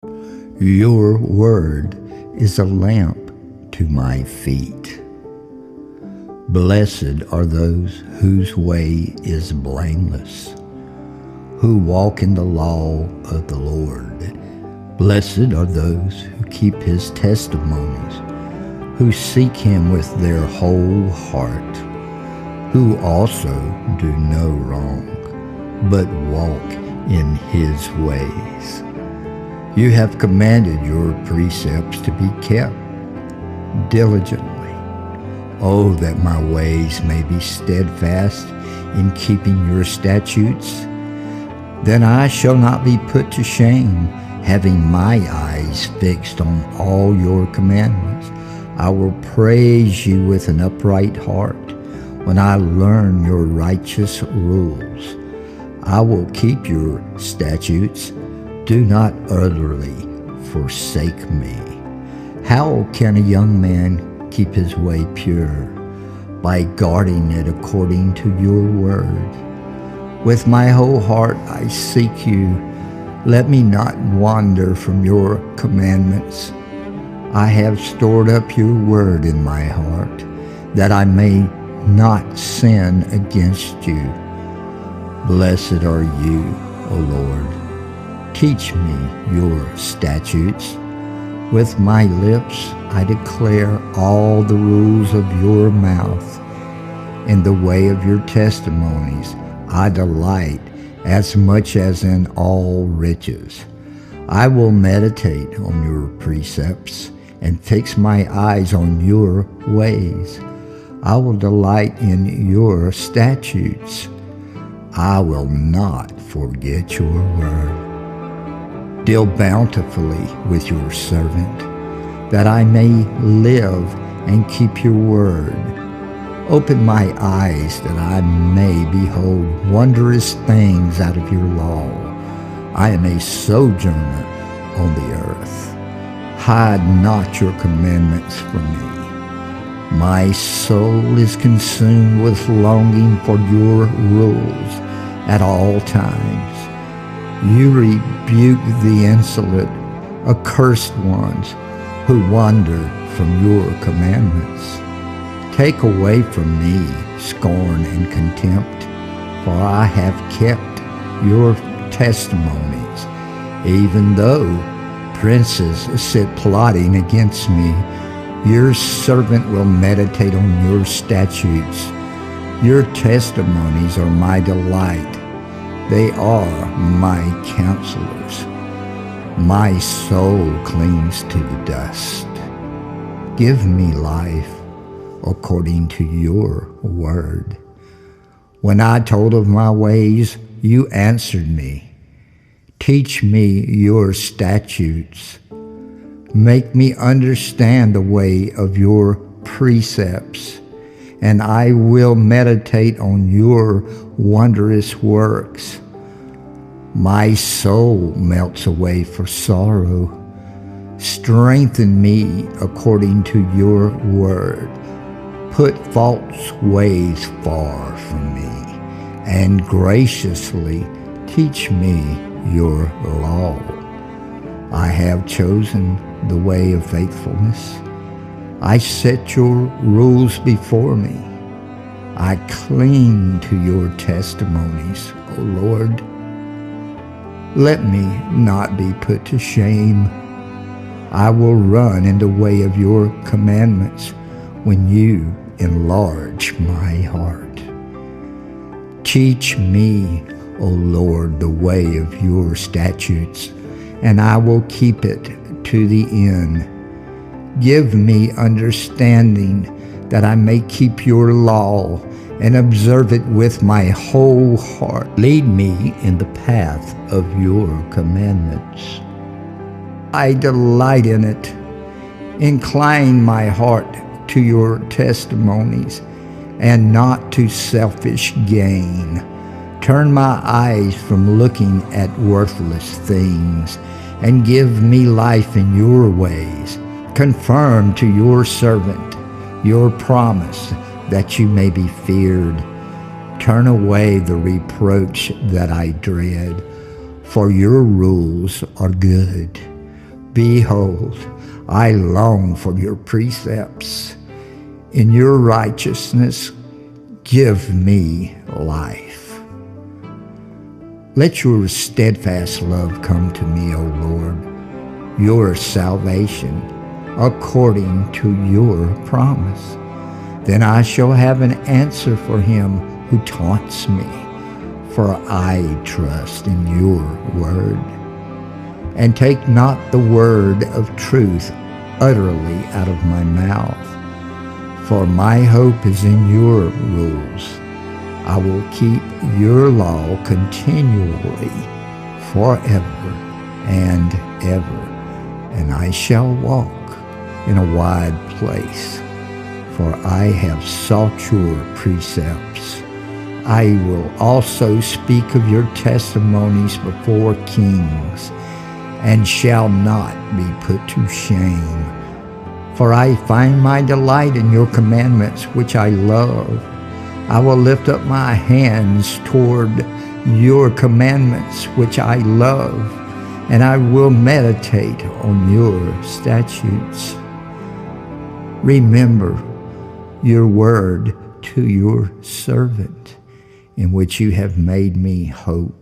Your word is a lamp to my feet. Blessed are those whose way is blameless, who walk in the law of the Lord. Blessed are those who keep his testimonies, who seek him with their whole heart, who also do no wrong, but walk in his ways. You have commanded your precepts to be kept diligently. Oh, that my ways may be steadfast in keeping your statutes. Then I shall not be put to shame, having my eyes fixed on all your commandments. I will praise you with an upright heart when I learn your righteous rules. I will keep your statutes. Do not utterly forsake me. How can a young man keep his way pure? By guarding it according to your word. With my whole heart I seek you. Let me not wander from your commandments. I have stored up your word in my heart, that I may not sin against you. Blessed are you, O Lord. Teach me your statutes. With my lips I declare all the rules of your mouth. In the way of your testimonies I delight as much as in all riches. I will meditate on your precepts and fix my eyes on your ways. I will delight in your statutes. I will not forget your word. Deal bountifully with your servant, that I may live and keep your word. Open my eyes that I may behold wondrous things out of your law. I am a sojourner on the earth. Hide not your commandments from me. My soul is consumed with longing for your rules at all times. You rebuke the insolent, accursed ones who wander from your commandments. Take away from me scorn and contempt, for I have kept your testimonies. Even though princes sit plotting against me, your servant will meditate on your statutes. Your testimonies are my delight. They are my counselors. My soul clings to the dust. Give me life according to your word. When I told of my ways, you answered me. Teach me your statutes. Make me understand the way of your precepts, and I will meditate on your wondrous works. My soul melts away for sorrow. Strengthen me according to your word. Put false ways far from me, and graciously teach me your law. I have chosen the way of faithfulness. I set your rules before me. I cling to your testimonies, O Lord. Let me not be put to shame. I will run in the way of your commandments when you enlarge my heart. Teach me, O Lord, the way of your statutes, and I will keep it to the end. Give me understanding that I may keep your law and observe it with my whole heart. Lead me in the path of your commandments. I delight in it. Incline my heart to your testimonies and not to selfish gain. Turn my eyes from looking at worthless things and give me life in your ways. Confirm to your servant your promise that you may be feared. Turn away the reproach that I dread, for your rules are good. Behold, I long for your precepts. In your righteousness, give me life. Let your steadfast love come to me, O Lord, your salvation, according to your promise. Then I shall have an answer for him who taunts me, for I trust in your word. And take not the word of truth utterly out of my mouth, for my hope is in your rules. I will keep your law continually forever and ever, and I shall walk in a wide place, for I have sought your precepts. I will also speak of your testimonies before kings, and shall not be put to shame. For I find my delight in your commandments, which I love. I will lift up my hands toward your commandments, which I love, and I will meditate on your statutes. Remember your word to your servant, in which you have made me hope.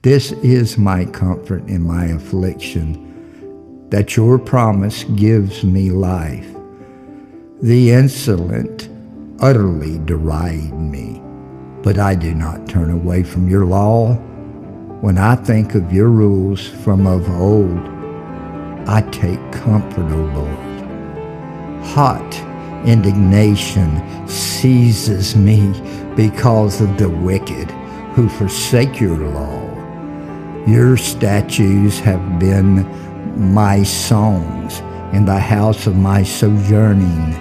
This is my comfort in my affliction, that your promise gives me life. The insolent utterly deride me, but I do not turn away from your law. When I think of your rules from of old, I take comfort, O Lord. Hot indignation seizes me because of the wicked who forsake your law. Your statutes have been my songs in the house of my sojourning.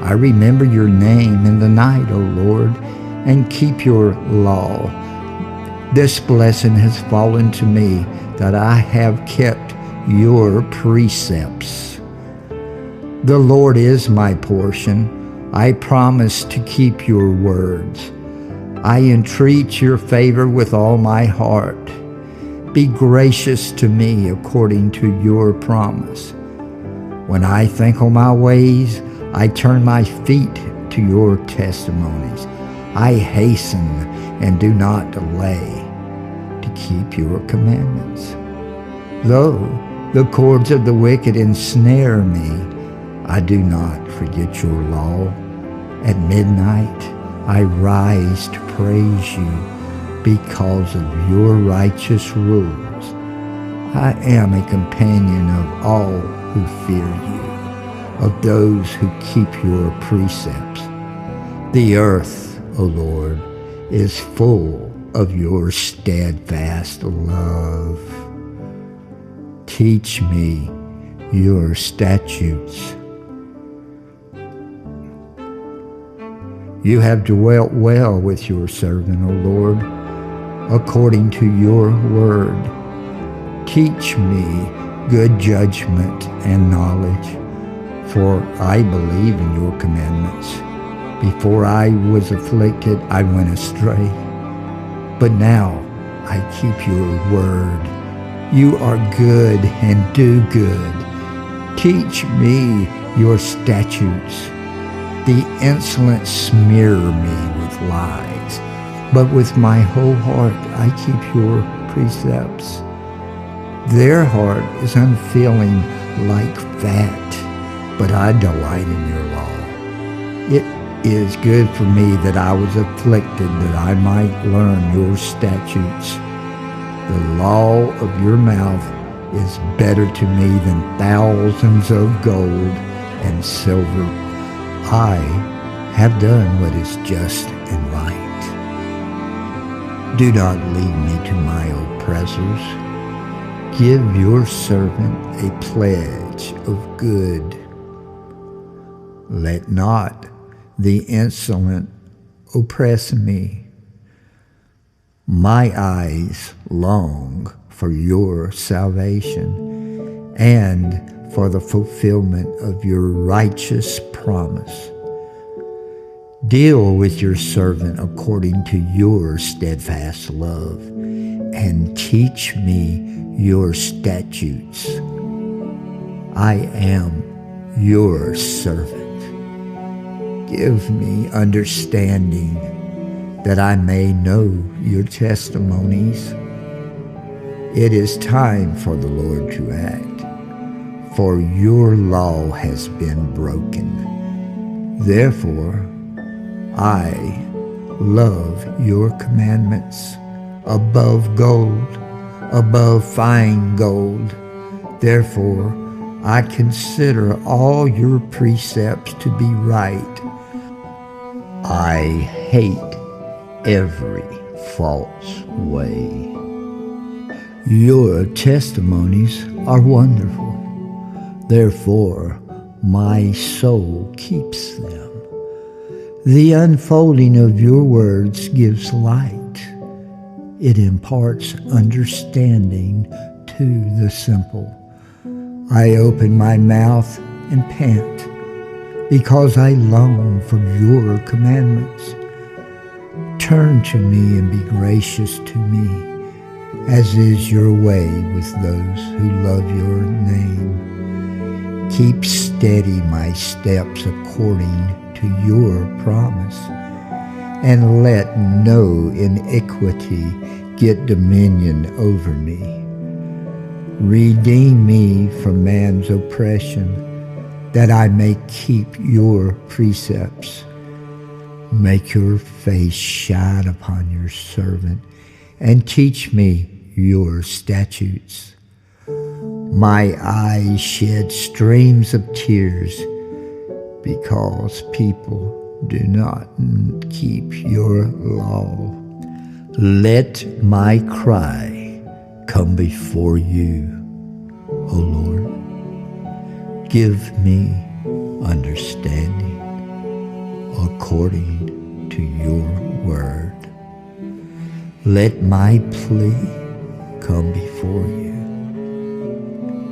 I remember your name in the night, O Lord, and keep your law. This blessing has fallen to me, that I have kept your precepts. The Lord is my portion. I promise to keep your words. I entreat your favor with all my heart. Be gracious to me according to your promise. When I think on my ways, I turn my feet to your testimonies. I hasten and do not delay to keep your commandments. Though the cords of the wicked ensnare me, I do not forget your law. At midnight, I rise to praise you because of your righteous rules. I am a companion of all who fear you, of those who keep your precepts. The earth, O Lord, is full of your steadfast love. Teach me your statutes. You have dwelt well with your servant, O Lord, according to your word. Teach me good judgment and knowledge, for I believe in your commandments. Before I was afflicted, I went astray, but now I keep your word. You are good and do good. Teach me your statutes. The insolent smear me with lies, but with my whole heart I keep your precepts. Their heart is unfeeling like fat, but I delight in your law. It is good for me that I was afflicted, that I might learn your statutes. The law of your mouth is better to me than thousands of gold and silver. I have done what is just and right. Do not lead me to my oppressors. Give your servant a pledge of good. Let not the insolent oppress me. My eyes long for your salvation and for the fulfillment of your righteous promise. Deal with your servant according to your steadfast love, and teach me your statutes. I am your servant. Give me understanding that I may know your testimonies. It is time for the Lord to act, for your law has been broken. Therefore, I love your commandments above gold, above fine gold. Therefore, I consider all your precepts to be right. I hate every false way. Your testimonies are wonderful. Therefore, my soul keeps them. The unfolding of your words gives light. It imparts understanding to the simple. I open my mouth and pant, because I long for your commandments. Turn to me and be gracious to me, as is your way with those who love your name. Keep steady my steps according to your promise, and let no iniquity get dominion over me. Redeem me from man's oppression, that I may keep your precepts. Make your face shine upon your servant, and teach me your statutes. My eyes shed streams of tears, because people do not keep your law. Let my cry come before you, O Lord. Give me understanding according to your word. Let my plea come before you.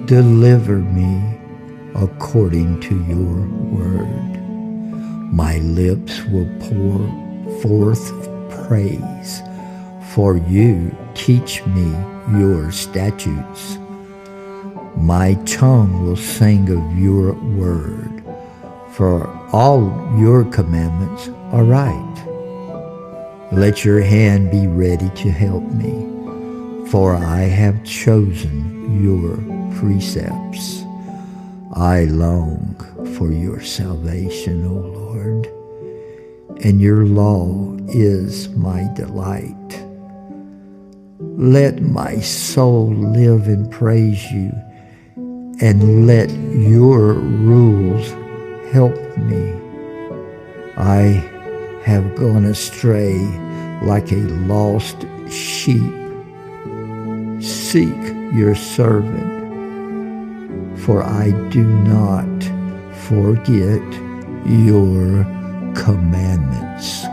Deliver me according to your word. My lips will pour forth praise, for you teach me your statutes. My tongue will sing of your word, for all your commandments are right. Let your hand be ready to help me, for I have chosen your precepts. I long for your salvation, O Lord, and your law is my delight. Let my soul live and praise you, and let your rules help me. I have gone astray like a lost sheep. Seek your servant, for I do not forget your commandments.